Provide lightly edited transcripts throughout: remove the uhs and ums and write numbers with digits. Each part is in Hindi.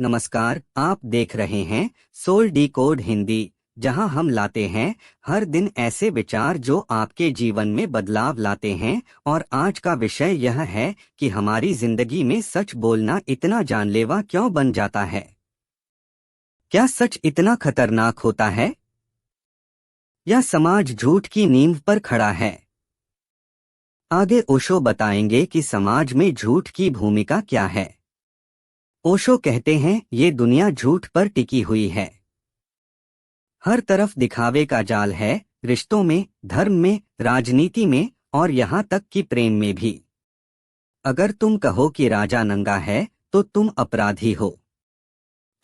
नमस्कार, आप देख रहे हैं सोल डी कोड हिंदी, जहां हम लाते हैं हर दिन ऐसे विचार जो आपके जीवन में बदलाव लाते हैं। और आज का विषय यह है कि हमारी जिंदगी में सच बोलना इतना जानलेवा क्यों बन जाता है। क्या सच इतना खतरनाक होता है, या समाज झूठ की नींव पर खड़ा है? आगे ओशो बताएंगे कि समाज में झूठ की भूमिका क्या है। ओशो कहते हैं, ये दुनिया झूठ पर टिकी हुई है। हर तरफ दिखावे का जाल है, रिश्तों में, धर्म में, राजनीति में और यहाँ तक कि प्रेम में भी। अगर तुम कहो कि राजा नंगा है तो तुम अपराधी हो,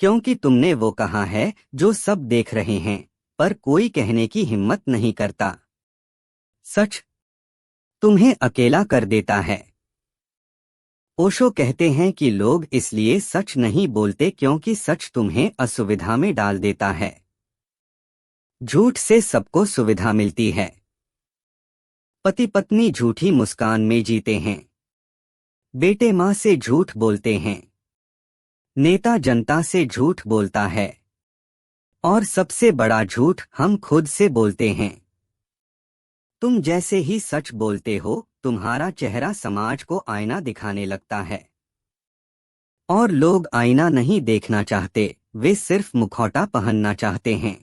क्योंकि तुमने वो कहा है जो सब देख रहे हैं, पर कोई कहने की हिम्मत नहीं करता। सच तुम्हें अकेला कर देता है। ओशो कहते हैं कि लोग इसलिए सच नहीं बोलते क्योंकि सच तुम्हें असुविधा में डाल देता है। झूठ से सबको सुविधा मिलती है। पति पत्नी झूठी मुस्कान में जीते हैं, बेटे माँ से झूठ बोलते हैं, नेता जनता से झूठ बोलता है, और सबसे बड़ा झूठ हम खुद से बोलते हैं। तुम जैसे ही सच बोलते हो, तुम्हारा चेहरा समाज को आईना दिखाने लगता है। और लोग आईना नहीं देखना चाहते, वे सिर्फ मुखौटा पहनना चाहते हैं।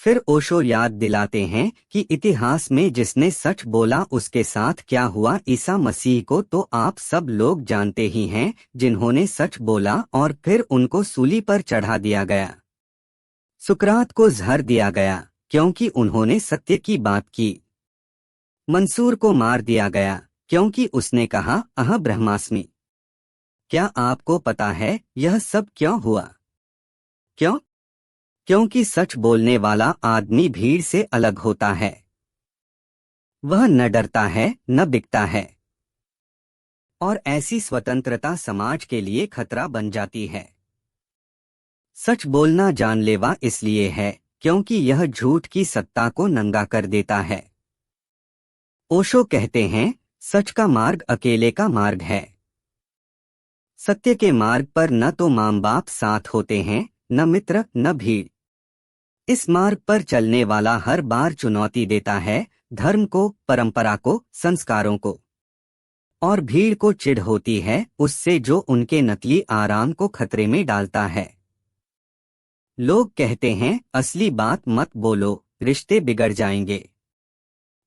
फिर ओशो याद दिलाते हैं कि इतिहास में जिसने सच बोला उसके साथ क्या हुआ। ईसा मसीह को तो आप सब लोग जानते ही हैं, जिन्होंने सच बोला और फिर उनको सूली पर चढ़ा दिया गया। सुकरात को जहर दिया गया क्योंकि उन्होंने सत्य की बात की। मंसूर को मार दिया गया क्योंकि उसने कहा, अह ब्रह्मास्मि। क्या आपको पता है यह सब क्यों हुआ? क्यों? क्योंकि सच बोलने वाला आदमी भीड़ से अलग होता है। वह न डरता है न बिकता है। और ऐसी स्वतंत्रता समाज के लिए खतरा बन जाती है। सच बोलना जानलेवा इसलिए है क्योंकि यह झूठ की सत्ता को नंगा कर देता है। ओशो कहते हैं, सच का मार्ग अकेले का मार्ग है। सत्य के मार्ग पर न तो माँ बाप साथ होते हैं, न मित्र, न भीड़। इस मार्ग पर चलने वाला हर बार चुनौती देता है, धर्म को, परंपरा को, संस्कारों को। और भीड़ को चिढ़ होती है उससे जो उनके नकली आराम को खतरे में डालता है। लोग कहते हैं, असली बात मत बोलो, रिश्ते बिगड़ जाएंगे।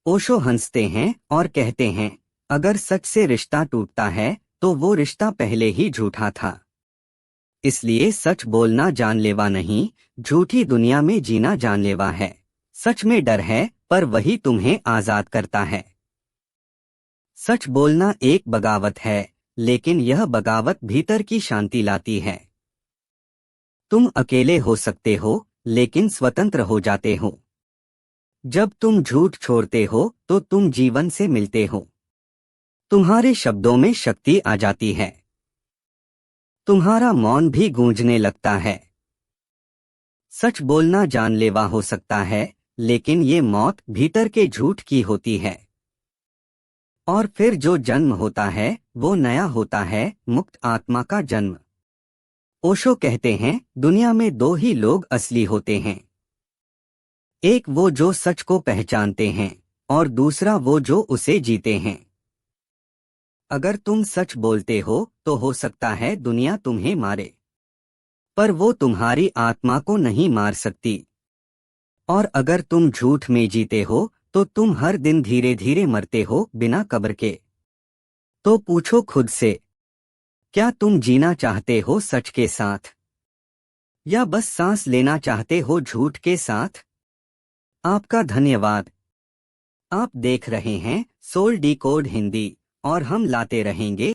ओशो हंसते हैं और कहते हैं, अगर सच से रिश्ता टूटता है तो वो रिश्ता पहले ही झूठा था। इसलिए सच बोलना जानलेवा नहीं, झूठी दुनिया में जीना जानलेवा है। सच में डर है, पर वही तुम्हें आजाद करता है। सच बोलना एक बगावत है, लेकिन यह बगावत भीतर की शांति लाती है। तुम अकेले हो सकते हो, लेकिन स्वतंत्र हो जाते हो। जब तुम झूठ छोड़ते हो तो तुम जीवन से मिलते हो। तुम्हारे शब्दों में शक्ति आ जाती है। तुम्हारा मौन भी गूंजने लगता है। सच बोलना जानलेवा हो सकता है, लेकिन ये मौत भीतर के झूठ की होती है। और फिर जो जन्म होता है वो नया होता है, मुक्त आत्मा का जन्म। ओशो कहते हैं, दुनिया में दो ही लोग असली होते हैं। एक वो जो सच को पहचानते हैं, और दूसरा वो जो उसे जीते हैं। अगर तुम सच बोलते हो तो सकता है दुनिया तुम्हें मारे, पर वो तुम्हारी आत्मा को नहीं मार सकती। और अगर तुम झूठ में जीते हो तो तुम हर दिन धीरे धीरे मरते हो, बिना कब्र के। तो पूछो खुद से, क्या तुम जीना चाहते हो सच के साथ, या बस सांस लेना चाहते हो झूठ के साथ? आपका धन्यवाद। आप देख रहे हैं सोल डी कोड हिंदी, और हम लाते रहेंगे